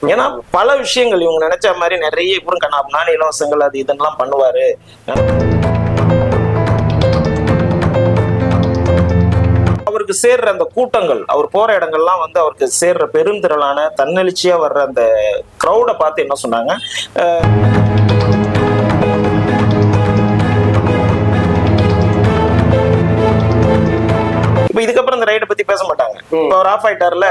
ஏன்னா பல விஷயங்கள் இவங்க நினைச்ச மாதிரி நிறைய கண்ணாப்னா இலவசங்கள் அது இதெல்லாம் பண்ணுவாரு. அவருக்கு சேர்ற அந்த கூட்டங்கள், அவர் போற இடங்கள்லாம் வந்து அவருக்கு சேர்ற பெருந்திரளான தன்னெழுச்சியா வர்ற அந்த கிரௌட பார்த்து என்ன சொன்னாங்க, இப்ப இதுக்கப்புறம் இந்த ரைடை பத்தி பேச மாட்டாங்க. இப்ப அவர் ஆஃப் ஆயிட்டார்ல,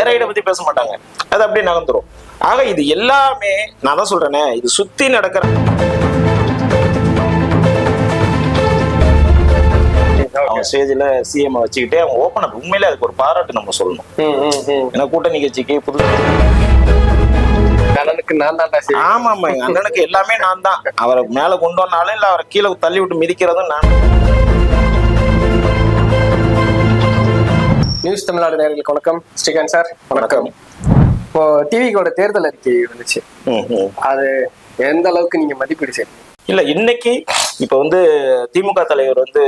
ரைடை பத்தி பேச மாட்டாங்க, அது அப்படியே நகர்ந்துரும். ஆக இது எல்லாமே நான் தான் சொல்றேனே, இது சுத்தி நடக்கிற அவங்க ஸ்டேஜ்ல சிஎம் வச்சுக்கிட்டே அவங்க ஓப்பன் அப், உண்மையிலே அதுக்கு ஒரு பாராட்டு நம்ம சொல்லணும். ஏன்னா கூட்ட நிகழ்ச்சிக்கு புது அண்ணனுக்கு நான் தான். ஆமா ஆமா, எங்க அண்ணனுக்கு எல்லாமே நான் தான். அவரை மேல கொண்டு வந்தாலும் இல்ல அவரை கீழே தள்ளி விட்டு மிதிக்கிறதும் நான். நியூஸ் தமிழ்நாடு நேயர்களுக்கு வணக்கம். ஸ்ரீகாந்த் சார் வணக்கம். இப்போ டிவிக்கோட தேர்தல் அறிக்கை வந்துச்சு, அது எந்த அளவுக்கு நீங்க மதிப்பீடு செய்யணும்? இல்ல இன்னைக்கு இப்ப வந்து திமுக தலைவர் வந்து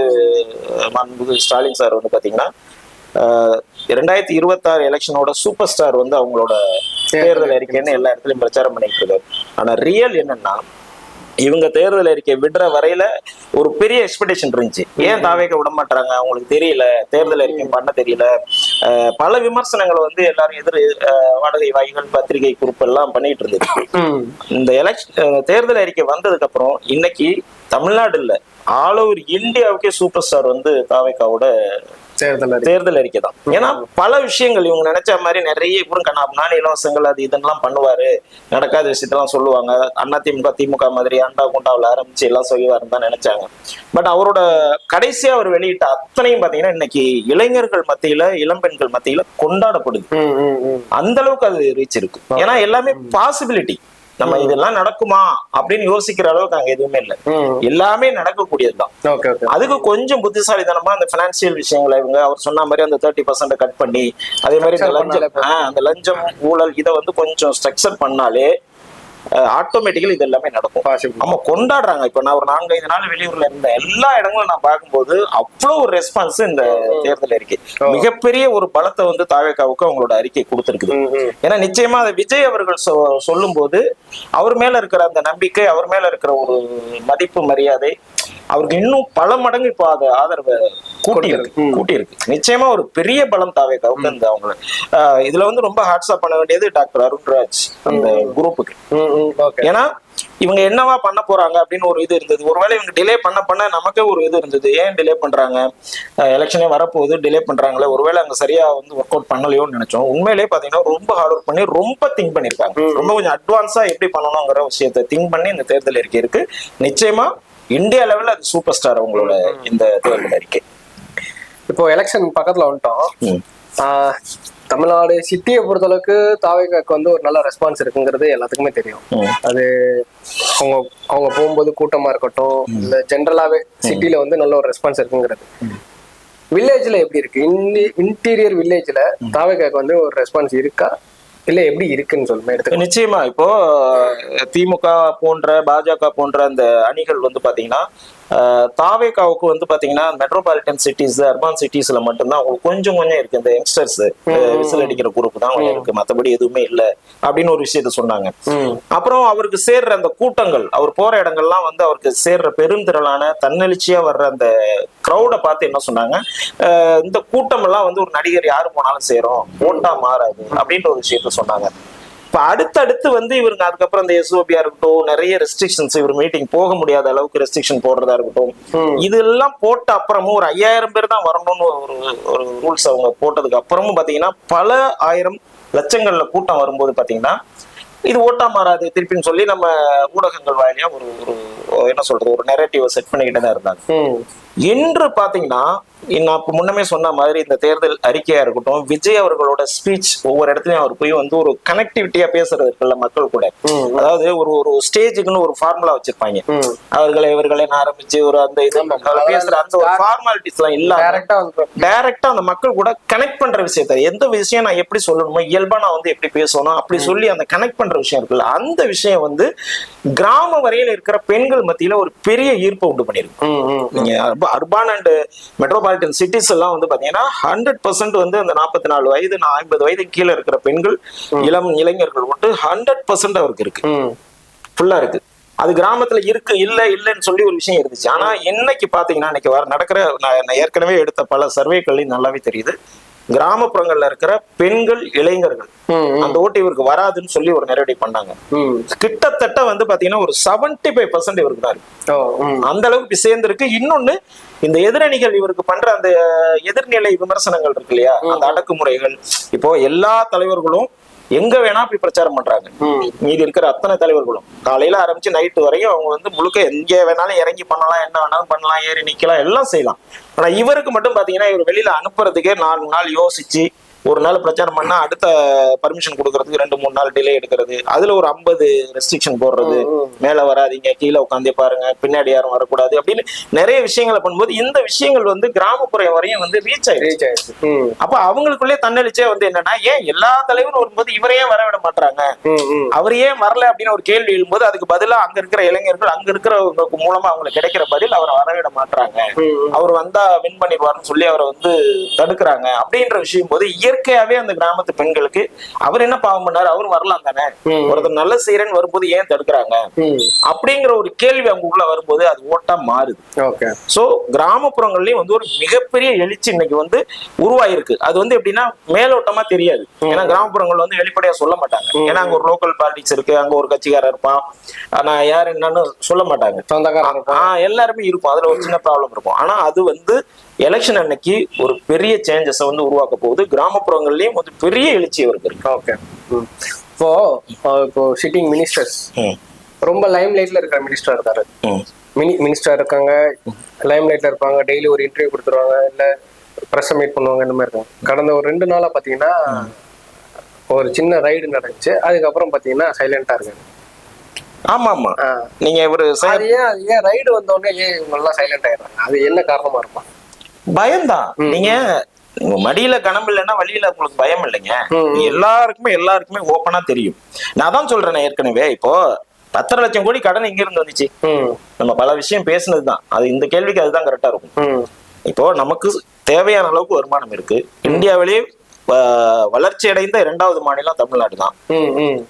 மாண்புமிகு ஸ்டாலின் சார் வந்து பாத்தீங்கன்னா 2026 எலெக்ஷனோட சூப்பர் ஸ்டார் வந்து அவங்களோட தேர்தல் அறிக்கைன்னு எல்லா இடத்துலயும் பிரச்சாரம் பண்ணிட்டு இருக்காரு. ஆனா ரியல் என்னன்னா, இவங்க தேர்தல் அறிக்கை விடுற வரையில ஒரு பெரிய எக்ஸ்பெக்டேஷன் இருந்துச்சு. ஏன் தாவேக்க விட மாட்டாங்க, அவங்களுக்கு தெரியல, தேர்தல் அறிக்கை பண்ண தெரியல, பல விமர்சனங்களை வந்து எல்லாரும் வாடகை வாய்கள் பத்திரிகை குரூப் எல்லாம் பண்ணிட்டு இருந்தது. இந்த தேர்தல் அறிக்கை வந்ததுக்கு அப்புறம் இன்னைக்கு தமிழ்நாடு இல்ல, ஆல் ஓவர் இந்தியாவுக்கே சூப்பர் ஸ்டார் வந்து தாவேக்காவோட தேர்தல் அறிக்கை தான். ஏன்னா பல விஷயங்கள் இவங்க நினைச்ச மாதிரி நிறைய கண்ணாப்னா இலவசங்கள் அது இதெல்லாம் பண்ணுவாரு, நடக்காத விஷயத்தெல்லாம் சொல்லுவாங்க. அதிமுக திமுக மாதிரி அண்டா குண்டாவில் ஆரம்பிச்சு எல்லாம் சொல்லுவாருன்னு தான் நினைச்சாங்க. பட் அவரோட கடைசியா அவர் வெளியிட்ட அத்தனையும் பாத்தீங்கன்னா இன்னைக்கு இளைஞர்கள் மத்தியில, இளம்பெண்கள் மத்தியில கொண்டாடப்படுது. அந்த அளவுக்கு அது ரீச் இருக்கு. ஏன்னா எல்லாமே பாசிபிலிட்டி. நம்ம இதெல்லாம் நடக்குமா அப்படின்னு யோசிக்கிற அளவுக்கு அங்க எதுவுமே இல்லை, எல்லாமே நடக்கக்கூடியதுதான். அதுக்கு கொஞ்சம் புத்திசாலித்தனமா அந்த பினான்சியல் விஷயங்களை இவங்க அவர் சொன்ன மாதிரி அந்த 30% கட் பண்ணி, அதே மாதிரி அந்த லஞ்சம் ஊழல் இதை வந்து கொஞ்சம் ஸ்ட்ரக்சர் பண்ணாலே ஆட்டோமேட்டிக்கலி இது எல்லாமே நடக்கும். நம்ம கொண்டாடுறாங்க. இப்ப நான் ஒரு 4-5 நாள் வெளியூர்ல இருந்த எல்லா இடங்களும் நான் பார்க்கும்போது அவ்வளவு ஒரு ரெஸ்பான்ஸ் இந்த தேர்தல் அறிக்கை மிகப்பெரிய ஒரு பலத்தை வந்து தாவேக்காவுக்கு அவங்களோட அறிக்கை கொடுத்திருக்குது. ஏன்னா நிச்சயமா அதை விஜய் அவர்கள் சொல்லும் போது அவர் மேல இருக்கிற அந்த நம்பிக்கை, அவர் மேல இருக்கிற ஒரு மதிப்பு மரியாதை அவருக்கு இன்னும் பல மடங்கு இப்போ அது ஆதரவை கூட்டி இருக்கு. நிச்சயமா ஒரு பெரிய பலம் தாவேக்காவுக்கு அந்த அவங்க இதுல வந்து ரொம்ப ஹாட்ஸ்அப் பண்ண வேண்டியது டாக்டர் அருண்ராஜ் அந்த குரூப்புக்கு. ஏன்னா இவங்க என்னவா பண்ண போறாங்க அப்படின்னு ஒரு இது இருந்தது. ஒருவேளை இவங்க டிலே பண்ண நமக்கே ஒரு இது இருந்தது, ஏன் டிலே பண்றாங்க, எலெக்ஷனே வரப்போகுது டிலே பண்றாங்களே, ஒருவேளை அங்க சரியா வந்து ஒர்க் அவுட் பண்ணலையோன்னு நினைச்சோம். உண்மையிலேயே பாத்தீங்கன்னா ரொம்ப ஹார்ட் ஒர்க் பண்ணி ரொம்ப திங்க் பண்ணிருக்காங்க. ரொம்ப கொஞ்சம் அட்வான்ஸா எப்படி பண்ணணுங்கிற விஷயத்தை திங்க் பண்ணி இந்த தேர்தல் அறிக்கை இருக்கு. நிச்சயமா இந்தியா லெவல்ல அது சூப்பர் ஸ்டார் அவங்களோட இந்த தேர்தல் அறிக்கை. இப்போ எலெக்ஷன் பக்கத்துல வந்துட்டோம். தமிழ்நாடு சிட்டியை பொறுத்த அளவுக்கு தாவேக்காக்கு வந்து ஒரு நல்ல ரெஸ்பான்ஸ் இருக்குங்கிறது எல்லாத்துக்குமே தெரியும். அது அவங்க போகும்போது கூட்டமா இருக்கட்டும், இல்ல ஜென்ரலாவே சிட்டில வந்து நல்ல ஒரு ரெஸ்பான்ஸ் இருக்குங்கிறது. வில்லேஜ்ல எப்படி இருக்கு? இன்டீரியர் வில்லேஜ்ல தாவேக்காக்கு வந்து ஒரு ரெஸ்பான்ஸ் இருக்கா, இல்ல எப்படி இருக்குன்னு சொல்லுங்க எடுத்து. நிச்சயமா இப்போ திமுக போன்ற பாஜக போன்ற அந்த அணிகள் வந்து பாத்தீங்கன்னா தாவேக்காவுக்கு வந்து பாத்தீங்கன்னா மெட்ரோபாலிட்டன் சிட்டிஸ், அர்பான் சிட்டிஸ்ல மட்டும்தான் அவங்களுக்கு கொஞ்சம் இருக்கு. இந்த யங்ஸ்டர்ஸ் விசில் அடிக்கிற குரூப் தான் இருக்கு, மற்றபடி எதுவுமே இல்லை அப்படின்னு ஒரு விஷயத்த சொன்னாங்க. அப்புறம் அவருக்கு சேர்ற அந்த கூட்டங்கள், அவர் போற இடங்கள்லாம் வந்து அவருக்கு சேர்ற பெருந்திரளான தன்னெழுச்சியா வர்ற அந்த கிரௌட பார்த்து என்ன சொன்னாங்க, இந்த கூட்டம் எல்லாம் வந்து ஒரு நடிகர் யாரு போனாலும் சேரும், ஓட்டா மாறாது அப்படின்ற ஒரு விஷயத்த சொன்னாங்க. இப்ப அடுத்தடுத்து வந்து இவருக்கு அதுக்கப்புறம் இந்த எஸ்ஓபியா இருக்கட்டும், நிறைய ரெஸ்ட்ரிக்ஷன்ஸ், இவர் மீட்டிங் போக முடியாத அளவுக்கு ரெஸ்ட்ரிக்ஷன் போடுறதா இருக்கட்டும், இதெல்லாம் போட்ட அப்புறமும் ஒரு 5000 பேர் தான் வரணும்னு ஒரு ரூல்ஸ் அவங்க போட்டதுக்கு அப்புறமும் பாத்தீங்கன்னா பல ஆயிரம் லட்சங்கள்ல கூட்டம் வரும்போது பாத்தீங்கன்னா இது ஓட்டா மாறாது திருப்பின்னு சொல்லி நம்ம ஊடகங்கள் வாயிலையா ஒரு என்ன சொல்றது ஒரு நெரேட்டிவ் செட் பண்ணிக்கிட்டே தான் இருந்தாங்க. இன்று பாத்தீங்கன்னா நான் இப்ப முன்னமே சொன்ன மாதிரி இந்த தேர்தல் அறிக்கையா இருக்கட்டும், விஜய் அவர்களோட ஸ்பீச் ஒவ்வொரு இடத்துலயும் அவர் போய் வந்து ஒரு கனெக்டிவிட்டியா பேசுறது இருக்குல்ல மக்கள் கூட, அதாவது ஒரு ஸ்டேஜுக்குன்னு ஒரு ஃபார்முலா வச்சிருப்பாங்க, இவர்களை ஆரம்பிச்சு ஒரு அந்த இது பேசுற அந்த ஒரு ஃபார்மாலிட்டிஸ் எல்லாம் இல்லாம டைரக்டா அந்த மக்கள் கூட கனெக்ட் பண்ற விஷயத்த, எந்த விஷயம் நான் எப்படி சொல்லணுமோ இயல்பா நான் வந்து எப்படி பேசணும் அப்படி சொல்லி அந்த கனெக்ட் பண்ற விஷயம் இருக்குல்ல, அந்த விஷயம் வந்து கிராம வரையில இருக்கிற பெண்கள் மத்தியில ஒரு பெரிய ஈர்ப்பை உண்டு பண்ணிருக்கு. நீங்க அர்பான் அண்ட் மெட்ரோபாலிட்டன் சிட்டிஸ் எல்லாம் வந்து பாத்தீங்கன்னா 100% வந்து அந்த 44 வயது 50 வயது கீழே இருக்கிற பெண்கள் இளம் இளைஞர்கள் மட்டும் 100% அவருக்கு இருக்கு, ஃபுல்லா இருக்கு. அது கிராமத்துல இருக்கு இல்லைன்னு சொல்லி ஒரு விஷயம் இருந்துச்சு. ஆனா இன்னைக்கு பாத்தீங்கன்னா இன்னைக்கு நடக்கிற நான் ஏற்கனவே எடுத்த பல சர்வேக்கள்லையும் நல்லாவே தெரியுது, கிராமப்புறங்கள்ல இருக்கிற பெண்கள் இளைஞர்கள் அந்த ஓட்டு இவருக்கு வராதுன்னு சொல்லி ஒரு நிறைவடை பண்ணாங்க. கிட்டத்தட்ட வந்து பாத்தீங்கன்னா ஒரு 75% இவருக்கு தான் இருக்கு. அந்த அளவுக்கு சேர்ந்திருக்கு. இன்னொன்னு, இந்த எதிரணிகள் இவருக்கு பண்ற அந்த எதிர்நிலை விமர்சனங்கள் இருக்கு இல்லையா, அந்த அடக்குமுறைகள், இப்போ எல்லா தலைவர்களும் எங்க வேணா போய் பிரச்சாரம் பண்றாங்க. மீதி இருக்கிற அத்தனை தலைவர்களும் காலையில ஆரம்பிச்சு நைட்டு வரையும் அவங்க வந்து முழுக்க எங்க வேணாலும் இறங்கி பண்ணலாம், என்ன வேணாலும் பண்ணலாம், ஏறி நிக்கலாம், எல்லாம் செய்யலாம். ஆனா இவருக்கு மட்டும் பாத்தீங்கன்னா இவர் வெளியில அனுப்புறதுக்கே 4 நாள் யோசிச்சு, ஒரு நாள் பிரச்சாரம் பண்ணா அடுத்த பர்மிஷன் கொடுக்கறதுக்கு 2-3 நாள் டிலே எடுக்கிறது, அதுல ஒரு 50 ரெஸ்ட்ரிக்ஷன் போடுறது, மேல வராதிங்க, கீழே உட்காந்தே பாருங்க, பின்னாடி யாரும் வரக்கூடாது அப்படின்னு நிறைய விஷயங்களை பண்ணும்போது இந்த விஷயங்கள் வந்து கிராமப்புறம் வரையும் வந்து ரீச் ஆயிடுச்சு. அப்ப அவங்களுக்குள்ளே தன்னெழுச்சே வந்து என்னன்னா, ஏன் எல்லா தலைவரும் வரும்போது இவரே வர விட மாட்டாங்க, அவர் ஏன் வரல அப்படின்னு ஒரு கேள்வி எழும்போது அதுக்கு பதிலா அங்க இருக்கிற இளைஞர்கள், அங்க இருக்கிறவங்களுக்கு மூலமா அவங்களுக்கு கிடைக்கிற பதில் அவரை வரவிட மாட்டாங்க, அவர் வந்தா வின் பண்ணிடுவாருன்னு சொல்லி அவரை வந்து தடுக்கிறாங்க அப்படின்ற விஷயம் போது இயற்கையாவே அந்த கிராமத்து பெண்களுக்கு அவர் என்ன பாவம் பண்ணாரு, அவரும் வரலாம் தானே, ஒருத்தர் நல்ல செய்யறேன்னு வரும்போது ஏன் தடுக்கிறாங்க அப்படிங்கிற ஒரு கேள்வி அவங்க உள்ள வரும்போது அது ஓட்டா மாறுது. சோ கிராமப்புறங்கள்லயும் வந்து ஒரு மிகப்பெரிய எழுச்சி இன்னைக்கு வந்து உருவாயிருக்கு. அது வந்து எப்படின்னா மேலோட்டமா தெரியாது, ஏன்னா கிராமப்புறங்கள் வந்து வெளிப்படையா சொல்ல மாட்டாங்க, ஏன்னா அங்க ஒரு லோக்கல் பாலிடிக்ஸ் இருக்கு, அங்க ஒரு கட்சிக்காரர் இருப்பான், ஆனா யாரு என்னன்னு சொல்ல மாட்டாங்க, எல்லாருமே இருக்கும், அதுல ஒரு சின்ன ப்ராப்ளம் இருக்கும். ஆனா அது வந்து எலெக்ஷன் அன்னைக்கு ஒரு பெரிய சேஞ்சஸ் வந்து உருவாக்க போகுது. கிராமப்புறங்கள்லயும் ஒரு பெரிய எழுச்சி அவருக்கு இருக்கு. இப்போ சிட்டிங் மினிஸ்டர்ஸ் ரொம்ப லைம் லைட்ல இருக்கிற மினிஸ்டர் இருக்காரு, மினிஸ்டர் இருக்காங்க, லைம் லைட்ல இருப்பாங்க, டெய்லி ஒரு இன்டர்வியூ கொடுத்துருவாங்க, இல்ல பிரஸ் மீட் பண்ணுவாங்க, இந்த மாதிரி இருக்காங்க. கடந்த ஒரு 2 நாளா பாத்தீங்கன்னா ஒரு சின்ன ரைடு நடந்துச்சு, அதுக்கப்புறம் பாத்தீங்கன்னா சைலண்டா இருக்காரு. ஆமா நீங்க ஒரு ஏன் ரைடு வந்தோடனே ஏன் இவங்க எல்லாம் சைலண்ட் ஆயிடுறாங்க, அது என்ன காரணமா இருக்கும்? பயம்தான். நீங்க மடியில கனம் இல்லைன்னா வழியில உங்களுக்கு பயம் இல்லைங்க, எல்லாருக்குமே ஓப்பனா தெரியும். நான் தான் சொல்றேன் ஏற்கனவே, இப்போ 10 லட்சம் கோடி கடன் எங்க இருந்து வந்துச்சு, நம்ம பல விஷயம் பேசுனதுதான், அது இந்த கேள்விக்கு அதுதான் கரெக்டா இருக்கும். இப்போ நமக்கு தேவையான அளவுக்கு வருமானம் இருக்கு. இந்தியாவிலேயே வளர்ச்சி அடைந்த 2வது மாநிலம் தமிழ்நாடு தான்.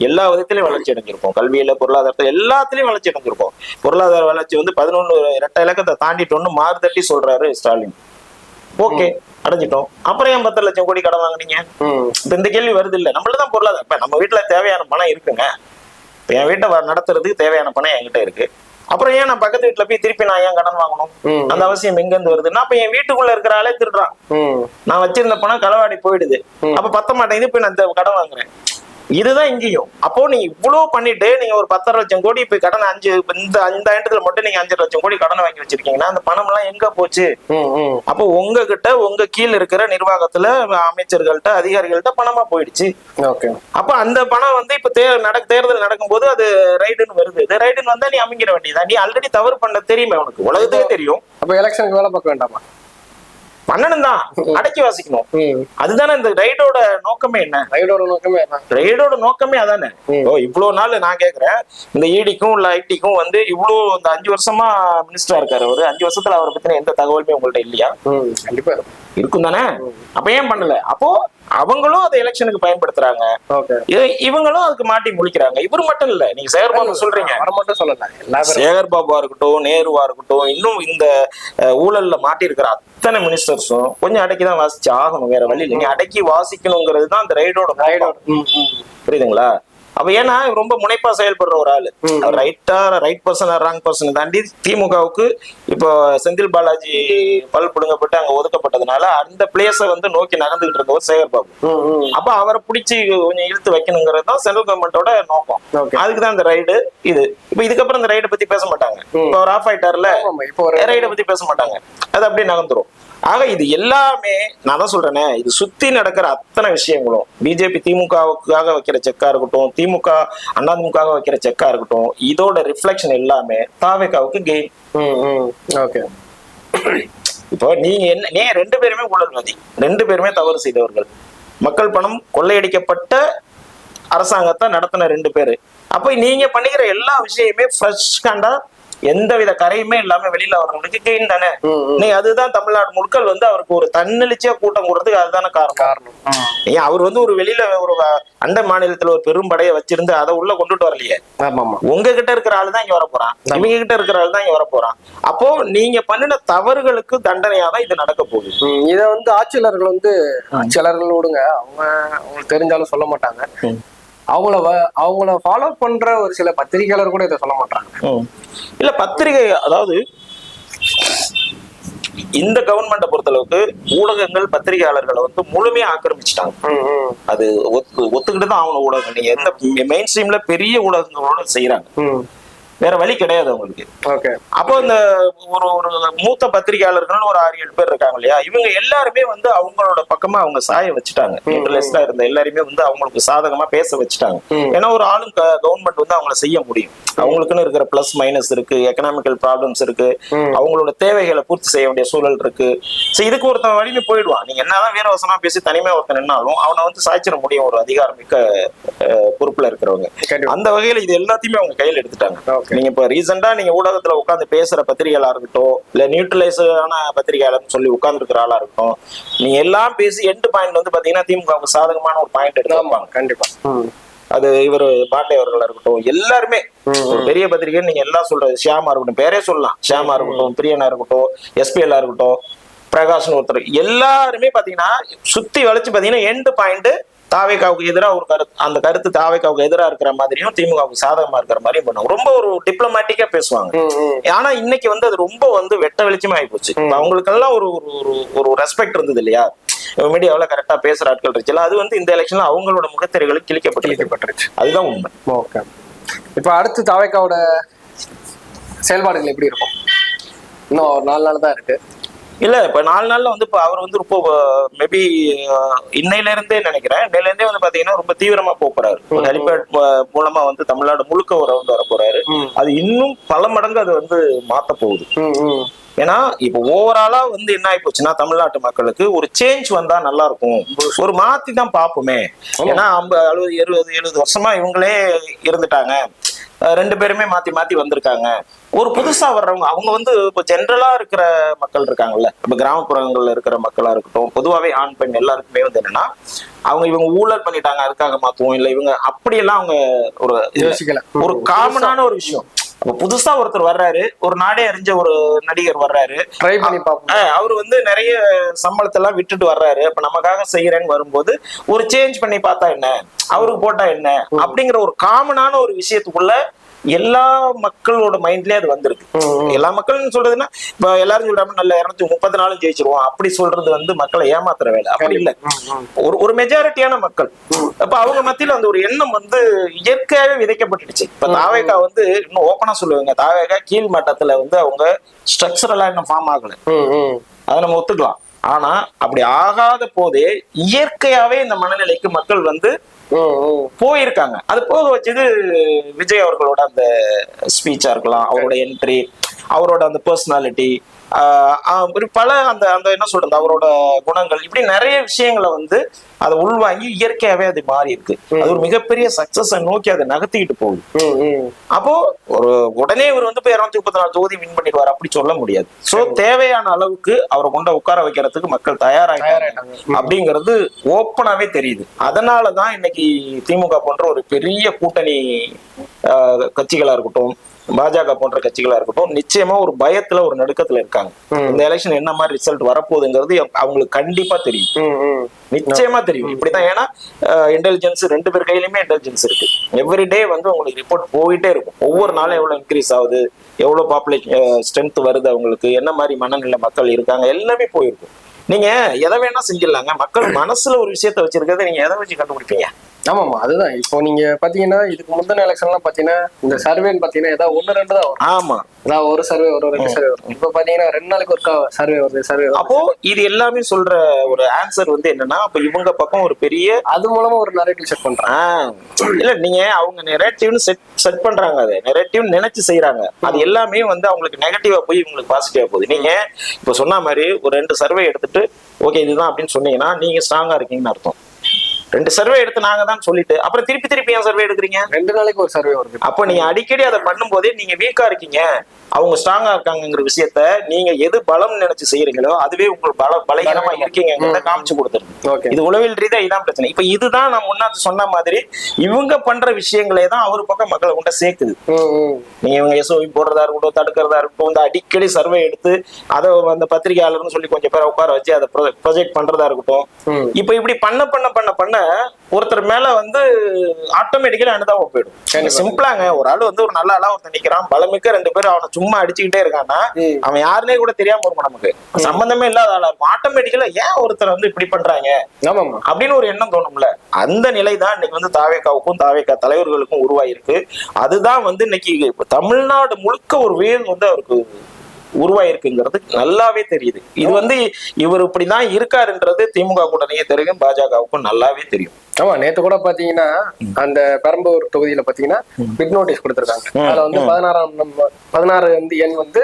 எல்லா விதத்திலையும் வளர்ச்சி அடைஞ்சிருப்போம், கல்வியில, பொருளாதாரத்துல, எல்லாத்திலையும் வளர்ச்சி அடைஞ்சிருப்போம். பொருளாதார வளர்ச்சி வந்து 11 2 இலக்கத்தை தாண்டிட்டோம்னு மாறுதட்டி சொல்றாரு ஸ்டாலின். ஓகே, அடைஞ்சிட்டோம், அப்புறம் ஏன் 10 லட்சம் கோடி கடன் வாங்குனீங்க? இப்ப இந்த கேள்வி வருது இல்ல. நம்மளதான் பொருளாதாரம், இப்ப நம்ம வீட்டுல தேவையான பணம் இருக்குங்க, இப்ப என் வீட்டை நடத்துறதுக்கு தேவையான பணம் என்கிட்ட இருக்கு, அப்புறம் ஏன் நான் பக்கத்து வீட்டுல போய் திருப்பி நான் ஏன் கடன் வாங்கணும்? அந்த அவசியம் எங்க இருந்து வருதுன்னா, அப்ப என் வீட்டுக்குள்ள இருக்கிற ஆளே திருடுறான், நான் வச்சிருந்த பணம் களவாடி போயிடுது, அப்ப பத்த மாட்டேங்குது, போய் நான் கடன் வாங்குறேன். இதுதான் இங்கேயும். அப்போ நீங்க இவ்வளவு பண்ணிட்டு நீங்க ஒரு 10 லட்சம் கோடி இப்ப கடன் இந்த ஆண்டுல மட்டும் நீங்க 5 லட்சம் கோடி கடன் வாங்கி வச்சிருக்கீங்கன்னா அந்த பணம் எல்லாம் எங்க போச்சு? அப்போ உங்ககிட்ட உங்க கீழ் இருக்கிற நிர்வாகத்துல அமைச்சர்கள்ட்ட அதிகாரிகள்ட்ட பணமா போயிடுச்சு. அப்ப அந்த பணம் வந்து இப்ப தேர்தல் நடக்கும்போது அது ரைடுன்னு வருது. ரைடுன்னு வந்தா நீ அமைங்கிற வேண்டியதான். நீ ஆல்ரெடி தவறு பண்ண தெரியுமே, உனக்கு உலகத்துக்கு தெரியும். அப்ப எலெக்ஷனுக்கு வேலை பார்க்க வேண்டாமா? பண்ணணும் தான், அடக்கி வாசிக்கணும். அதுதானே இந்த ரைடோட நோக்கமே. என்ன ரைடோட நோக்கமே அதானே. இவ்வளவு நாள் நான் கேக்குறேன், இந்த இடிக்கும் இல்ல ஐடிக்கும் வந்து இவ்வளவு இந்த 5 வருஷமா மினிஸ்டரா இருக்காரு அவரு, 5 வருஷத்துல அவரை பத்தின எந்த தகவலுமே உங்கள்ட்ட இல்லையா? கண்டிப்பா இருக்கும் தானே. அப்ப ஏன் பண்ணல? அப்போ அவங்களும் அதை எலெக்ஷனுக்கு பயன்படுத்துறாங்க, இவங்களும் அதுக்கு மாட்டி முழிக்கிறாங்க. இவரு மட்டும் இல்ல, நீங்க சேகர் பாபு சொல்றீங்க, சேகர் பாபுவா இருக்கட்டும், நேருவா இருக்கட்டும், இன்னும் இந்த ஊழல்ல மாட்டி இருக்கிற அத்தனை மினிஸ்டர்ஸும் கொஞ்சம் அடக்கிதான் வாசிச்சு ஆகணும், வேற வழி இல்லை. நீ அடக்கி வாசிக்கணுங்கிறது தான் அந்த ரைடோட. புரியுதுங்களா? அப்ப ஏன்னா ரொம்ப முனைப்பா செயல்படுற ஒரு ஆளு, ரைட் பர்சன் ராங் பர்சன் தாண்டி திமுகவுக்கு இப்போ செந்தில் பாலாஜி பல் பிடுங்கப்பட்டு அங்க ஒதுக்கப்பட்டதுனால அந்த பிளேஸ வந்து நோக்கி நகர்ந்துகிட்டு இருக்கவர் சேகர் பாபு. அப்ப அவரை பிடிச்சி கொஞ்சம் இழுத்து வைக்கணுங்கிறது தான் சென்ட்ரல் கவர்மெண்டோட நோக்கம். அதுக்குதான் இந்த ரைடு. இது இப்ப இதுக்கப்புறம் இந்த ரைடை பத்தி பேச மாட்டாங்க. இப்போ ஒரு ஆஃப் ஆயிட்டார்ல, இப்போ ரைடை பத்தி பேச மாட்டாங்க, அது அப்படியே நகர்ந்துரும். ஆக இது எல்லாமே நான் தான் சொல்றேனே, இது சுத்தி நடக்கிற அத்தனை விஷயங்களும் பிஜேபி திமுகவுக்காக வைக்கிற செக்கா இருக்கட்டும், திமுக அதிமுகவுக்காக வைக்கிற செக்கா இருக்கட்டும், இதோட ரிஃப்ளெக்ஷன் எல்லாமே தாவேகாவுக்கு கெயின். இப்போ நீங்க நீங்க 2 பேருமே ஊழல்வாதி, 2 பேருமே தவறு செய்தவர்கள், மக்கள் பணம் கொள்ளையடிக்கப்பட்ட அரசாங்கத்தை நடத்தின 2 பேரு. அப்ப நீங்க பண்ணிக்கிற எல்லா விஷயமே ஃப்ரெஷ் கண்டா எந்தவித கரையுமே இல்லாம வெளியில வர்றவங்களுக்கு கெயின் தானே. நீ அதுதான் தமிழ்நாடு முழுக்கள் வந்து அவருக்கு ஒரு தன்னெழுச்சியா கூட்டம் கூடுறதுக்கு அதுதானே காரணம். ஏன் அவர் வந்து ஒரு வெளியில ஒரு அண்டை மாநிலத்துல ஒரு பெரும் படையை வச்சிருந்து அதை உள்ள கொண்டுட்டு வரலையே. உங்ககிட்ட இருக்கிற ஆளு தான் இங்க வர போறான், இவங்க கிட்ட இருக்கிற ஆளு தான் இங்க வர போறான். அப்போ நீங்க பண்ணின தவறுகளுக்கு தண்டனையாதான் இது நடக்க போகுது. இதை வந்து ஆட்சியாளர்கள் வந்து ஆட்சியாளர்கள் விடுங்க, அவங்களுக்கு தெரிஞ்சாலும் சொல்ல மாட்டாங்க. அவங்கள ஃபாலோ பண்ற ஒரு சில பத்திரிகையாளர் கூட இதை சொல்ல மாட்டாங்க. இல்ல பத்திரிகை, அதாவது இந்த கவர்மெண்ட்டை பொறுத்தளவுக்கு ஊடகங்கள் பத்திரிகையாளர்களை வந்து முழுமையா ஆக்கிரமிச்சுட்டாங்க. அது ஒத்துக்கிட்டு தான் அவங்க ஊடகங்கள். நீங்க எந்த மெயின் ஸ்ட்ரீம்ல பெரிய ஊடகங்களோட செய்யறாங்க, வேற வழி கிடையாது அவங்களுக்கு. அப்போ இந்த ஒரு மூத்த பத்திரிகையாளர்கள் ஒரு 6-7 பேர் இருக்காங்க இல்லையா, இவங்க எல்லாருமே வந்து அவங்களோட பக்கமா அவங்க சாய வச்சுட்டாங்க. இன்டர்நெட்ல இருந்த எல்லாருமே வந்து அவங்களுக்கு சாதகமா பேச வச்சுட்டாங்க. ஏன்னா ஒரு ஆளும் கவர்மெண்ட் வந்து அவங்கள செய்ய முடியும். அவங்களுக்குன்னு இருக்கிற பிளஸ் மைனஸ் இருக்கு, எக்கனாமிக்கல் ப்ராப்ளம்ஸ் இருக்கு, அவங்களோட தேவைகளை பூர்த்தி செய்ய வேண்டிய சூழல் இருக்கு. இதுக்கு ஒருத்தன் வழிந்து போயிடுவான். நீங்க என்னதான் வீரவசமா பேசி தனிமையா ஒருத்தன் நின்னாலும் அவனை வந்து சாய்ச்சிட முடியும் ஒரு அதிகாரமிக்க பொறுப்புல இருக்கிறவங்க. அந்த வகையில இது எல்லாத்தையுமே அவங்க கையில் எடுத்துட்டாங்க. நீங்க இப்ப ரீசெண்டா நீங்க ஊடகத்துல உட்கார்ந்து பேசுற பத்திரிகையாளா இருக்கட்டும், இல்ல நியூட்ரலைஸான பத்திரிகையாளர் சொல்லி உட்கார்ந்து இருக்கிற ஆளா இருக்கட்டும், நீங்க எல்லாம் பேசி எண்ட் பாயிண்ட் வந்து பாத்தீங்கன்னா திமுக சாதகமான ஒரு பாயிண்ட் எடுத்துப்பாங்க. கண்டிப்பா அது இவர் பாண்டே அவர்களா இருக்கட்டும், எல்லாருமே பெரிய பத்திரிகை நீங்க எல்லாம் சொல்றது, ஷியாமா இருக்கட்டும், பேரே சொல்லலாம், ஷியாமா இருக்கட்டும், பிரியனா இருக்கட்டும், எஸ்பிஎல் இருக்கட்டும், பிரகாஷ்னு ஒருத்தர், எல்லாருமே பாத்தீங்கன்னா சுத்தி வளைச்சு பாத்தீங்கன்னா எண்ட் பாயிண்ட் தாவேகாவுக்கு எதிராக ஒரு கருத்து, அந்த கருத்து தாவேகாவுக்கு எதிராக இருக்கிற மாதிரியும் திமுகவுக்கு சாதகமா இருக்கிற மாதிரியும் பண்ணுவாங்க. ரொம்ப ஒரு டிப்ளமேட்டிக்கா பேசுவாங்க. ஆனா இன்னைக்கு வந்து அது ரொம்ப வந்து வெட்ட வெளிச்சமா ஆயிப்போச்சு. அவங்களுக்கெல்லாம் ஒரு ஒரு ரெஸ்பெக்ட் இருந்தது இல்லையா, மீடியாவில் கரெக்டா பேசுற ஆட்கள் இருந்துச்சுல, அது வந்து இந்த எலெக்ஷன்ல அவங்களோட முகத்திரைகளுக்கு கிழிக்கப்பட்டிருச்சு. அதுதான் உண்மை. ஓகே, இப்ப அடுத்து தாவேகாவோட செயல்பாடுகள் எப்படி இருக்கும்? இன்னும் ஒரு 4 நாள் தான் இருக்கு. இல்ல இப்ப 4 நாள்ல வந்து இப்ப அவர் வந்து ரொம்ப மேபி இன்னையில இருந்தே நினைக்கிறேன், இன்னையில இருந்தே வந்து பாத்தீங்கன்னா ரொம்ப தீவிரமா போறாரு. ஹெலிபேட் மூலமா வந்து தமிழ்நாடு முழுக்க ஒரு ரவுண்ட் வர போறாரு. அது இன்னும் பல மடங்கு அது வந்து மாத்த போகுது. ஏன்னா இப்ப ஓவராலா வந்து என்ன ஆகி போச்சுன்னா, தமிழ்நாட்டு மக்களுக்கு ஒரு சேஞ்ச் வந்தா நல்லா இருக்கும், ஒரு மாத்தி தான் பாப்போமே. ஏன்னா 50, 60, 70 வருஷமா இவங்களே இருந்துட்டாங்க, 2 பேருமே மாத்தி மாத்தி வந்திருக்காங்க. ஒரு புதுசா வர்றவங்க அவங்க வந்து இப்போ ஜென்ரலா இருக்கிற மக்கள் இருக்காங்கல்ல, இப்ப கிராமப்புறங்கள்ல இருக்கிற மக்களா இருக்கட்டும், பொதுவாவே ஆண் பெண் எல்லாருக்குமே வந்து என்னன்னா, இவங்க ஊழல் பண்ணிட்டாங்க அதுக்காக மாத்துவோம், இல்ல இவங்க அப்படியெல்லாம் அவங்க ஒரு காமனான ஒரு விஷயம். அப்ப புதுசா ஒருத்தர் வர்றாரு, ஒரு நாடே அறிஞ்ச ஒரு நடிகர் வர்றாரு, அவரு வந்து நிறைய சம்பளத்தை எல்லாம் விட்டுட்டு வர்றாரு, அப்ப நமக்காக செய்யறேன்னு வரும்போது ஒரு சேஞ்ச் பண்ணி பார்த்தா என்ன, அவருக்கு போட்டா என்ன அப்படிங்கிற ஒரு காமனான ஒரு விஷயத்துக்குள்ள எல்லா மக்களோட மைண்ட்லயே அது வந்திருக்கு. எல்லா மக்கள்னு சொல்றதுன்னா இப்ப எல்லாரும் சொல்றாங்க நல்ல 234 ஜெயிச்சிருவோம், அப்படி சொல்றது வந்து மக்களை ஏமாத்துற வேலை. அப்படி இல்லை, ஒரு மெஜாரிட்டியான மக்கள். அப்ப அவங்க மத்தியில அந்த ஒரு எண்ணம் வந்து இயற்கையாவே விதைக்கப்பட்டுடுச்சு. இப்ப தாவேகா வந்து இன்னும் ஓப்பனா சொல்லுவாங்க, தாவேகா கீழ் மட்டத்துல வந்து அவங்க ஸ்ட்ரக்சரலா இன்னும் ஃபார்ம் ஆகல, அதை நம்ம ஒத்துக்கலாம். ஆனா அப்படி ஆகாத போதே இயற்கையாவே இந்த மனநிலைக்கு மக்கள் வந்து போயிருக்காங்க. அது போக வச்சது விஜய் அவர்களோட அந்த ஸ்பீச்சா இருக்கலாம், அவரோட என்ட்ரி, அவரோட அந்த பர்சனாலிட்டி, பல அந்த அந்த என்ன சொல்றது அவரோட குணங்கள், இப்படி நிறைய விஷயங்களை வந்து அதை உள்வாங்கி இயற்கையாவே அது மாறி இருக்கு. அது ஒரு மிகப்பெரிய சக்சஸை நோக்கி அதை நகர்த்திக்கிட்டு போகுது. அப்போ ஒரு உடனே இவர் வந்து 234 தொகுதி வின் பண்ணிடுவார் அப்படி சொல்ல முடியாது. சோ தேவையான அளவுக்கு அவரை கொண்ட உட்கார வைக்கிறதுக்கு மக்கள் தயாராகிட்டாங்க அப்படிங்கிறது ஓப்பனாவே தெரியுது. அதனாலதான் இன்னைக்கு திமுக போன்ற ஒரு பெரிய கூட்டணி கட்சிகளா இருக்கட்டும், பாஜக போன்ற கட்சிகளா இருக்கட்டும், நிச்சயமா ஒரு பயத்துல ஒரு நடுக்கத்துல இருக்காங்க. இந்த எலெக்ஷன் என்ன மாதிரி ரிசல்ட் வரப்போகுதுங்கிறது அவங்களுக்கு கண்டிப்பா தெரியும், நிச்சயமா தெரியும். இப்படிதான், ஏன்னா இன்டெலிஜென்ஸ் 2 பேர் கையிலுமே இன்டெலிஜென்ஸ் இருக்கு. எவ்ரிடே வந்து உங்களுக்கு ரிப்போர்ட் போயிட்டே இருக்கும். ஒவ்வொரு நாளும் எவ்வளவு இன்க்ரீஸ் ஆகுது, எவ்வளவு பாப்புலேஷன் ஸ்ட்ரென்த் வருது, அவங்களுக்கு என்ன மாதிரி மனநிலை மக்கள் இருக்காங்க, எல்லாமே போயிருக்கும். நீங்க எதை வேணா செஞ்சிடலாங்க, மக்கள் மனசுல ஒரு விஷயத்த வச்சிருக்கிறத நீங்க எதை வச்சு கண்டுபிடிப்பீங்க? ஆமாமா, அதுதான். இப்போ நீங்க பாத்தீங்கன்னா இதுக்கு முந்தின எலெக்ஷன் எல்லாம் பாத்தீங்கன்னா இந்த சர்வேன்னு பாத்தீங்கன்னா ஏதாவது 1-2 தான் வரும். ஆமா, அதான் ஒரு சர்வே வரும், 2 சர்வே வரும். இப்ப பாத்தீங்கன்னா 2 நாளைக்கு ஒரு சர்வே வருது. அப்போ இது எல்லாமே சொல்ற ஒரு ஆன்சர் வந்து என்னன்னா, அப்ப இவங்க பக்கம் ஒரு பெரிய அது மூலமா ஒரு நரேட்டிவ் செட் பண்றாங்க. இல்ல நீங்க அவங்க நெரேட்டிவ்னு செட் பண்றாங்க, அதை நெரேட்டிவ் நினைச்சு செய்யறாங்க. அது எல்லாமே வந்து அவங்களுக்கு நெகட்டிவா போய் இவங்களுக்கு பாசிட்டிவா போகுது. நீங்க இப்ப சொன்ன மாதிரி ஒரு 2 சர்வே எடுத்துட்டு ஓகே இதுதான் அப்படின்னு சொன்னீங்கன்னா நீங்க ஸ்ட்ராங்கா இருக்கீங்கன்னு அர்த்தம். 2 சர்வே எடுத்து நாங்க தான் சொல்லிட்டு அப்புறம் திருப்பி ஏன் சர்வே எடுக்கிறீங்க? 2 நாளைக்கு ஒரு சர்வே வருது. அப்போ நீங்க அடிக்கடி அதை பண்ணும்போதே நீங்க வீக்கா இருக்கீங்க, அவங்க ஸ்ட்ராங்கா இருக்காங்கிற விஷயத்த நீங்க எது பலம் நினைச்சு செய்யறீங்களோ அதுவே உங்களுக்கு பலகீனமா இருக்கீங்கிறத காமிச்சு கொடுத்துருக்கு. இது உளவியல் ரீதியா இதான் பிரச்சனை. இப்ப இதுதான் நான் முன்னாடி சொன்ன மாதிரி இவங்க பண்ற விஷயங்களே தான் அவர் பக்கம் மக்களை கொண்ட சேர்க்குது. நீங்க இவங்க எஸ்ஓவி போடுறதா இருக்கட்டும், தடுக்கிறதா இருக்கட்டும், இந்த அடிக்கடி சர்வே எடுத்து அதை அந்த பத்திரிகையாளர்னு சொல்லி கொஞ்சம் பேரை உட்கார வச்சு அதை ப்ரொஜெக்ட் பண்றதா இருக்கட்டும். இப்ப இப்படி பண்ண ஒருத்தர் மேல வந்து ஆட்டோமேட்டிக்கலா அனுதாபம் போயிடும். சிம்பிளாங்க, ஒரு ஆள் வந்து ஒரு நல்ல ஆளா ஒருத்தர் நிக்கிறான், பலமிக்க 2 பேர் அவனை சும்மா அடிச்சுக்கிட்டே இருக்கான்னா அவன் யாருனே கூட தெரியாம இருக்கும், நமக்கு சம்பந்தமே இல்லாத ஆளா இருக்கும். ஆட்டோமேட்டிக்கலா ஏன் ஒருத்தர் வந்து இப்படி பண்றாங்க அப்படின்னு ஒரு எண்ணம் தோணும்ல. அந்த நிலை தான் இன்னைக்கு வந்து தாவேகாவுக்கும் தாவேகா தலைவர்களுக்கும் உருவாயிருக்கு. அதுதான் வந்து இன்னைக்கு தமிழ்நாடு முழுக்க ஒரு வேல் வந்து அவருக்கு உருவாயிருக்குங்கிறது நல்லாவே தெரியுது. இது வந்து இவர் இப்படிதான் இருக்காருன்றது திமுக கூட்டணியே தெரியும், பாஜகவுக்கும் நல்லாவே தெரியும். ஆமா, நேத்து கூட பாத்தீங்கன்னா அந்த பெரம்பூர் தொகுதியில பாத்தீங்கன்னா பிட் நோட்டீஸ் கொடுத்திருக்காங்க. அதுல வந்து 16 வந்து எண் வந்து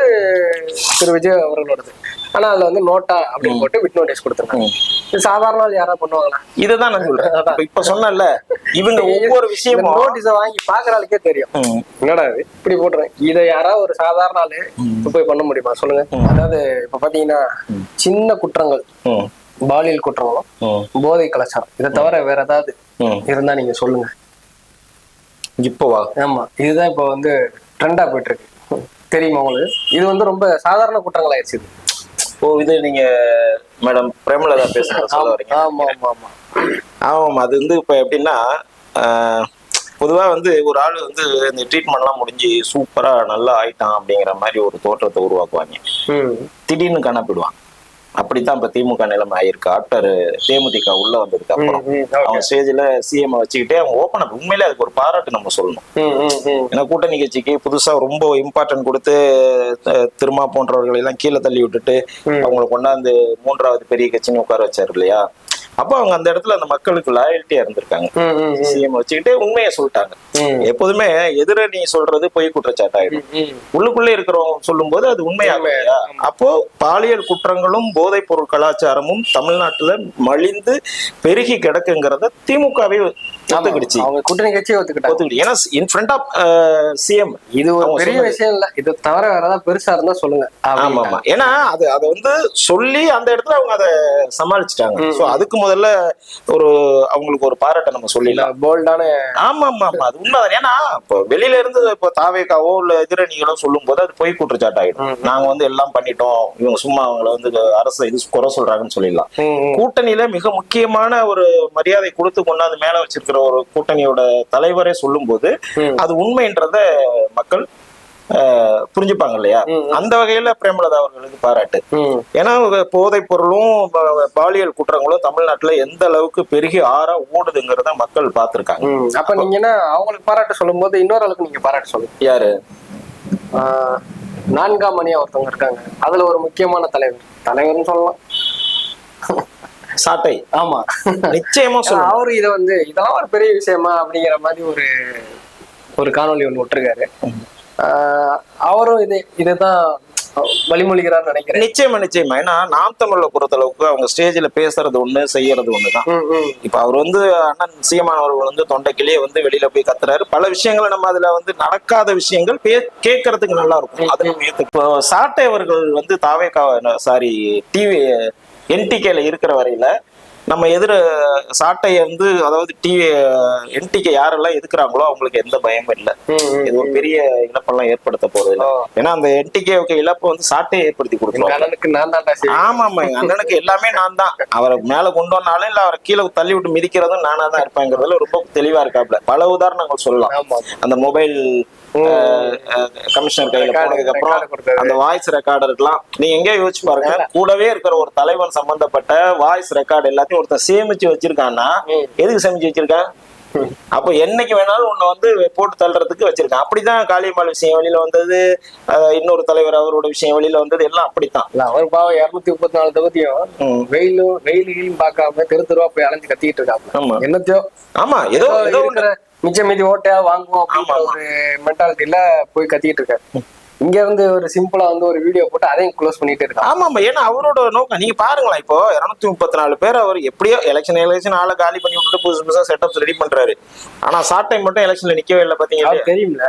திரு விஜய் அவர்களோடது. ஆனா அதுல வந்து நோட்டா அப்படின்னு போட்டு பிட் நோட்டீஸ் கொடுத்திருக்காங்க. இது சாதாரண ஆள் யாரா பண்ணுவாங்களா? இதுதான் நான் சொல்றேன். இப்ப சொன்னல, இவங்க ஒவ்வொரு விஷயமும் நோட்டீஸை வாங்கி பாக்குற ஆளுக்கே தெரியும் என்னடா இப்படி போட்டுறேன். இதை யாராவது ஒரு சாதாரண ஆளு போய் பண்ண முடியுமா சொல்லுங்க? அதாவது இப்ப பாத்தீங்கன்னா சின்ன குற்றங்கள், பாலியல் குற்றங்களும் போதை கலாச்சாரம், இதை தவிர வேற ஏதாவது இருந்தா நீங்க சொல்லுங்க. இப்போவா? ஆமா, இதுதான் இப்ப வந்து ட்ரெண்டா போயிட்டு இருக்கு, தெரியுமா உங்களுக்கு? இது வந்து ரொம்ப சாதாரண குற்றங்கள் ஆயிடுச்சு. ஓ, இது நீங்க மேடம் பிரேமலதா பேசுறது சொல்ல வரீங்க? ஆமா ஆமா ஆமா ஆமாம். அது வந்து இப்ப எப்படின்னா, பொதுவா வந்து ஒரு ஆள் வந்து இந்த ட்ரீட்மெண்ட்லாம் முடிஞ்சு சூப்பரா நல்லா ஆயிட்டான் அப்படிங்கிற மாதிரி ஒரு தோற்றத்தை உருவாக்குவாங்க. திடீர்னு காணப்பிடுவான். அப்படித்தான் இப்ப திமுக நிலைமை ஆயிருக்கு. ஆஃப்டர் தேமுதிக உள்ள வந்ததுக்கு அப்புறம் அவங்க ஸ்டேஜ்ல சிஎம் வச்சுக்கிட்டே அவங்க ஓப்பன் அப். உண்மையிலே அதுக்கு ஒரு பாராட்டு நம்ம சொல்லணும். ஏன்னா கூட்டணி கட்சிக்கு புதுசா ரொம்ப இம்பார்ட்டன்ட் கொடுத்து திருமா போன்றவர்களை எல்லாம் கீழே தள்ளி விட்டுட்டு அவங்களை கொண்டாந்து 3வது பெரிய கட்சின்னு உட்கார வச்சாரு இல்லையா? அப்ப அவங்க அந்த இடத்துல அந்த மக்களுக்கு லாயல்ட்டியா இருந்திருக்காங்க. சிஎம் வச்சுக்கிட்டே உண்மையை சொல்லிட்டாங்க. எப்போதுமே எதிர நீ சொல்றது பொய் குற்றச்சாட்டாயிடும், உள்ளுக்குள்ளே இருக்கிறவங்க சொல்லும் போது அது உண்மையாக. அப்போ பாலியல் குற்றங்களும் போதைப் பொருள் கலாச்சாரமும் தமிழ்நாட்டுல மலிந்து பெருகி கிடக்குங்கிறத திமுகவே ஒத்துக்கிடுச்சு. அவங்க கூட்டணி கட்சியை ஒத்துக்கிட்டாங்க. ஏன்னா இன் ஃப்ரண்ட் ஆஃப் சிஎம் இது ஒரு பெரிய விஷயம் இல்ல. இது தவிர வேற ஏதாவது பெருசா இருந்தா சொல்லுங்க. ஆமா ஆமா, ஏன்னா அதை வந்து சொல்லி அந்த இடத்துல அவங்க அதை சமாளிச்சுட்டாங்க. சோ அதுக்கு முதல்ல அவங்களுக்கு ஒரு பாராட்டை நம்ம சொல்லிடலாம். போல்டான. ஆமா ஆமா ஆமா, அது உண்மைதான். ஏன்னா இப்போ வெளியில இருந்து இப்போ தாவேகாவோ இல்ல எதிரணிகளோ சொல்லும் போது அது பொய் குற்றச்சாட்டு ஆயிடும். நாங்க வந்து எல்லாம் பண்ணிட்டோம், இவங்க சும்மா அவங்களை வந்து அரசு இது குறை சொல்றாங்கன்னு சொல்லிடலாம். கூட்டணியில மிக முக்கியமான ஒரு மரியாதை கொடுத்து கொண்டாந்து மேல வச்சிருக்கிற ஒரு கூட்டணியோட தலைவரே சொல்லும் போது அது உண்மைன்றத மக்கள் புரிஞ்சுப்பாங்க இல்லையா? அந்த வகையில பிரேமலதா அவர்களுக்கு பாராட்டு. ஏன்னா போதைப் பொருளும் பாலியல் குற்றங்களும் தமிழ்நாட்டுல எந்த அளவுக்கு பெருகி ஆறா ஓடுதுங்கிறத மக்கள் பார்த்திருக்காங்க. அப்ப நீங்க என்ன அவங்களுக்கு பாராட்டு சொல்லும் போது இன்னொரு அளவுக்கு நீங்க பாராட்டு சொல்லுங்க. யாரு? 4ஆம் மணியா ஒருத்தவங்க இருக்காங்க, அதுல ஒரு முக்கியமான தலைவர்னு சொல்லலாம், சாட்டை. ஆமா, நிச்சயமா சொல்லுங்க. அவரு இதை வந்து இதெல்லாம் ஒரு பெரிய விஷயமா அப்படிங்கிற மாதிரி ஒரு காணொலி ஒண்ணு விட்டுருக்காரு. அவரும் இதுதான் வழிமொழிகிறான்னு நினைக்கிறேன். நிச்சயமா. ஏன்னா நாம் தமிழ்ல பொறுத்தளவுக்கு அவங்க ஸ்டேஜ்ல பேசுறது ஒண்ணு, செய்யறது ஒண்ணுதான். இப்ப அவர் வந்து அண்ணன் சீமான் அவர்கள் வந்து தொண்டைக்கிலேயே வந்து வெளியில போய் கத்துறாரு. பல விஷயங்களை நம்ம அதுல வந்து நடக்காத விஷயங்கள் கேட்கறதுக்கு நல்லா இருக்கும். அது இப்போ சாட்டை அவர்கள் வந்து டிவி என்டிகேல இருக்கிற வரையில நம்ம சாட்டையை வந்து, அதாவது என்டிகே யாரெல்லாம் எதுக்குறாங்களோ அவங்களுக்கு எந்த பயமும் இல்லை. இது ஒரு பெரிய இழப்பெல்லாம் ஏற்படுத்த போறது இல்லை. ஏன்னா அந்த என்டிகேவுக்கு இழப்பை வந்து சாட்டையை ஏற்படுத்தி கொடுத்துருவாங்க. ஆமா ஆமா, எங்க அண்ணனுக்கு எல்லாமே நான் தான். அவரை மேல கொண்டு வந்தாலும் இல்ல அவரை கீழே தள்ளி விட்டு மிதிக்கிறதும் நானா தான் இருப்பேங்கிறதுல ரொம்ப தெளிவா இருக்காப்ல. பல உதாரணங்கள் சொல்லலாம். அந்த மொபைல் கமிஷனர் கையில போனதுக்கு அப்புறம் அந்த வாய்ஸ் ரெக்கார்டர்லாம் நீங்க எங்கேயோ யோசிச்சு பாருங்க. கூடவே இருக்கிற ஒரு தலைவன் சம்பந்தப்பட்ட வாய்ஸ் ரெக்கார்டு எல்லாத்தையும் ஒருத்தர் சேமிச்சு வச்சிருக்கான்னா எதுக்கு சேமிச்சு வச்சிருக்கான்? அப்போ என்னைக்கு வேணாலும் உன்னை வந்து போட்டு தள்ளுறதுக்கு வச்சிருக்கான். அப்படிதான் காளியம்மாள் விஷயம் வெளியில வந்தது, இன்னொரு தலைவர் அவரோட விஷயம் வெளியில வந்தது, எல்லாம் அப்படித்தான். அவர் பாவம் 234 தொகுதியும் வெயிலும் பார்க்காம தெருவா போய் அலைஞ்சு கத்திக்கிட்டு இருக்காங்க. என்னத்தையோ ஆமா ஏதோ மிச்ச மீதி ஓட்டையா வாங்குவோம் அப்படின்ற ஒரு மென்டாலிட்டியில போய் கத்திக்கிட்டு இருக்காரு. இங்க வந்து ஒரு சிம்பிளா வந்து ஒரு வீடியோ போட்டு அதையும் க்ளோஸ் பண்ணிட்டு இருக்காங்க. ஆமா ஆமா, ஏன்னா அவரோட நோக்கம் நீங்க பாருங்களேன். இப்போ 234 பேர் அவர் எப்படியோ எலெக்ஷன் ஆளை காலி பண்ணி விட்டுட்டு புதுசு புதுசா செட்டப்ஸ் ரெடி பண்றாரு. ஆனா ஷார்ட் டைம் மட்டும் எலெக்ஷன்ல நிக்கவே இல்லை பாத்தீங்களா? தெரியும்ல.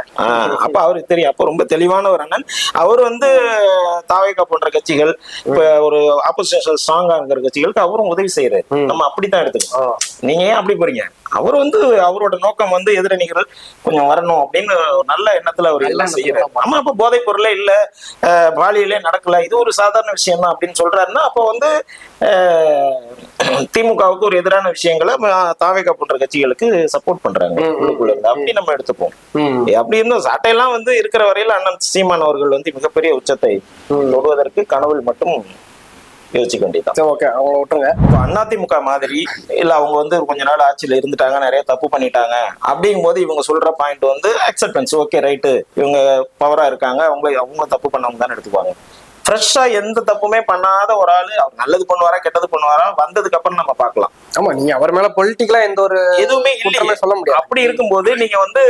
அப்ப அவருக்கு தெரியும். அப்ப ரொம்ப தெளிவான ஒரு அண்ணன் அவர். வந்து தாவேகா போன்ற கட்சிகள், இப்ப ஒரு ஆப்போசிஷன் ஸ்ட்ராங்கா இருக்கிற கட்சிகளுக்கு அவரும் உதவி செய்யறாரு. நம்ம அப்படித்தான் எடுத்துக்கணும். நீங்க ஏன் அப்படி போறீங்க? அவர் வந்து அவரோட நோக்கம் வந்து எதிரணிகள் கொஞ்சம் வரணும் அப்படின்னு நல்ல எண்ணத்துல அவர் எல்லாம் செய்யறாரு. ஆமா, அப்ப போதைப் பொருளே இல்ல, பாலியலே நடக்கல, இது ஒரு சாதாரண விஷயம் தான் அப்படின்னு சொல்றாருன்னா, அப்போ வந்து திமுகவுக்கு ஒரு எதிரான விஷயங்களை தாவேகா போன்ற கட்சிகளுக்கு சப்போர்ட் பண்றாங்க உள்ளுக்குள்ள இருந்து. அப்படி நம்ம எடுத்துப்போம். அப்படி இருந்தும் சாட்டையெல்லாம் வந்து இருக்கிற வரையில அண்ணன் சீமான் அவர்கள் வந்து மிகப்பெரிய உச்சத்தை தொடுவதற்கு கனவில் மட்டும் யோசிக்க வேண்டியதான். அவங்க விட்டுருங்க. அதிமுக மாதிரி இல்ல, அவங்க வந்து கொஞ்ச நாள் ஆட்சியில இருந்துட்டாங்க, நிறைய தப்பு பண்ணிட்டாங்க அப்படிங்கும் போது இவங்க சொல்ற பாயிண்ட் வந்து அக்செப்டன்ஸ். ஓகே ரைட்டு, இவங்க பவரா இருக்காங்க, அவங்க தப்பு பண்ணவங்க தானே எடுத்துக்குவாங்க. ஃப்ரெஷ்ஷா எந்த தப்புமே பண்ணாத ஒரு ஆளு அவர் நல்லது பண்ணுவாரா கெட்டது பண்ணுவாரா வந்ததுக்கு அப்புறம் நம்ம பார்க்கலாம். ஆமா, நீங்க அவர் மேல பொலிட்டிக்கலா எந்த ஒரு எதுவுமே இல்லையே சொல்ல முடியாது. அப்படி இருக்கும்போது நீங்க வந்து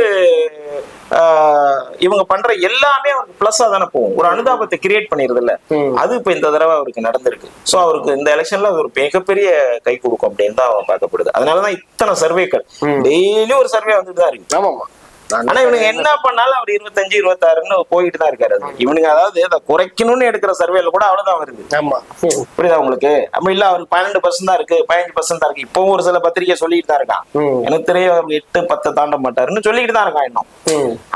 இவங்க பண்ற எல்லாமே அவருக்கு பிளஸ்ஸா தானே போகும். ஒரு அனுதாபத்தை கிரியேட் பண்ணிருது இல்ல, அது இப்ப இந்த தடவை அவருக்கு நடந்திருக்கு. சோ அவருக்கு இந்த எலெக்ஷன்ல ஒரு மிகப்பெரிய கை கொடுக்கும் அப்படின்னு தான் பார்க்கப்படுது. அதனாலதான் இத்தனை சர்வேக்கள் டெய்லி ஒரு சர்வே வந்துட்டு தான் இருக்கு. ஆமாமா. ஆனா இவனுங்க என்ன பண்ணாலும் அவர் 25, 26ன்னு போயிட்டு தான் இருக்காரு. இவனுங்க அதாவது அதை குறைக்கணும்னு எடுக்கிற சர்வேல கூட அவ்வளவுதான் வருது. ஆமா, புரியுதா உங்களுக்கு? அப்ப இல்ல அவருக்கு 12% தான் இருக்கு, 15% தான் இருக்கு. இப்பவும் ஒரு சில பத்திரிகை சொல்லிட்டு தான் இருக்கான். எனக்கு தெரியும் 8, 10 தாண்ட மாட்டாருன்னு சொல்லிட்டு தான் இருக்கான் இன்னும்.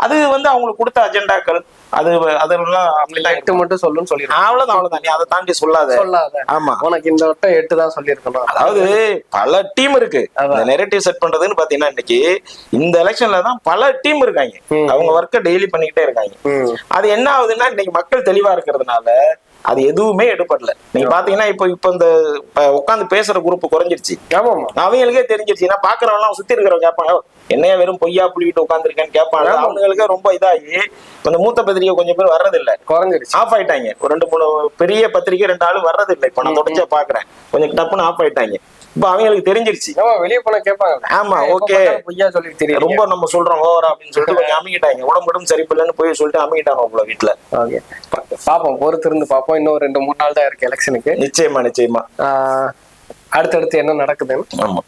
அது வந்து அவங்களுக்கு கொடுத்த அஜெண்டாக்கள், அதெல்லாம் 8 மட்டும் சொல்லுன்னு சொல்லிருக்கேன். அவ்வளவுதான். நீ அதை தாண்டி சொல்லாத. ஆமா, உனக்கு இந்த வட்டம் 8 தான் சொல்லிருக்கணும். அதாவது பல டீம் இருக்கு நெரேட்டிவ் செட் பண்றதுன்னு பாத்தீங்கன்னா, இன்னைக்கு இந்த எலெக்ஷன்ல தான் பல டீம் இருக்காங்க. அவங்க ஒர்க்க டெய்லி பண்ணிக்கிட்டே இருக்காங்க. அது என்ன ஆகுதுன்னா, இன்னைக்கு மக்கள் தெளிவா இருக்கிறதுனால அது எதுவுமே எடுப்படல. நீங்க பாத்தீங்கன்னா இப்ப இந்த உட்காந்து பேசுற குரூப் குறைஞ்சிருச்சு. அவங்களுக்கே தெரிஞ்சிருச்சு. ஏன்னா பாக்குறவங்க சுத்தி இருக்கிறவங்க கேட்பாங்க, என்னையா வெறும் பொய்யா புள்ளிட்டு உட்காந்துருக்கேன்னு கேட்பாங்க. அவங்களுக்கே ரொம்ப இதாகி அந்த மூத்த பத்திரிகை கொஞ்சம் பேர் வர்றது இல்ல, குறைஞ்சிருச்சு, ஆஃப் ஆயிட்டாங்க. ஒரு 2, 3 பெரிய பத்திரிகை 2 ஆளு வர்றது இல்லை. இப்ப நான் தொடர்ச்சியா பாக்குறேன், கொஞ்சம் டப்புன்னு ஆஃப் ஆயிட்டாங்க. இப்ப அவங்களுக்கு தெரிஞ்சிருச்சு. வெளியே போன கேட்பாங்க. ஆமா, ஓகே, பொய்யா சொல்லி தெரியும், ரொம்ப நம்ம சொல்றோம் ஓவரா அப்படின்னு சொல்லிட்டு கொஞ்சம் அமைக்கிட்டாங்க. உடம்புடும் சரிப்பில்லைன்னு போய் சொல்லிட்டு அமைக்கிட்டாங்க உங்களை வீட்டுல. பாப்போம், பொறுத்து இருந்து பாப்போம். இன்னும் 2-3 நாள் தான் இருக்கு எலெக்ஷனுக்கு. நிச்சயமா அடுத்தடுத்து என்ன நடக்குதுன்னு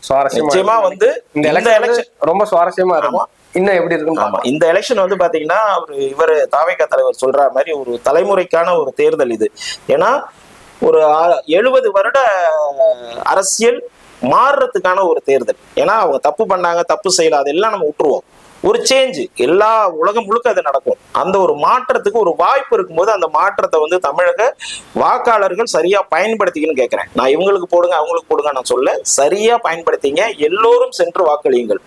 சுவாரஸ்யமா. நிச்சயமா வந்து இந்த எலெக்ஷன் ரொம்ப சுவாரஸ்யமா இருக்கும். இன்னும் எப்படி இருக்கும்? ஆமா, இந்த எலெக்ஷன் வந்து பாத்தீங்கன்னா இவர் தாவேகா தலைவர் சொல்ற மாதிரி ஒரு தலைமுறைக்கான ஒரு தேர்தல் இது. ஏன்னா ஒரு 70 வருட அரசியல் மாறுறதுக்கான ஒரு தேர்தல். ஏன்னா அவங்க தப்பு பண்ணாங்க, தப்பு செய்யல, அதெல்லாம் நம்ம விட்டுருவோம். ஒரு சேஞ்சு எல்லா உலகம் முழுக்க அது நடக்கும். அந்த ஒரு மாற்றத்துக்கு ஒரு வாய்ப்பு இருக்கும்போது அந்த மாற்றத்தை வந்து தமிழக வாக்காளர்கள் சரியா பயன்படுத்திக்கணும்னு கேட்கிறேன். நான் இவங்களுக்கு போடுங்க அவங்களுக்கு போடுங்க நான் சொல்ல, சரியா பயன்படுத்திங்க, எல்லோரும் சென்று வாக்களியுங்கள்.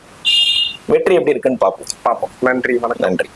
வெற்றி எப்படி இருக்குன்னு பார்ப்போம். நன்றி, வணக்கம். நன்றி.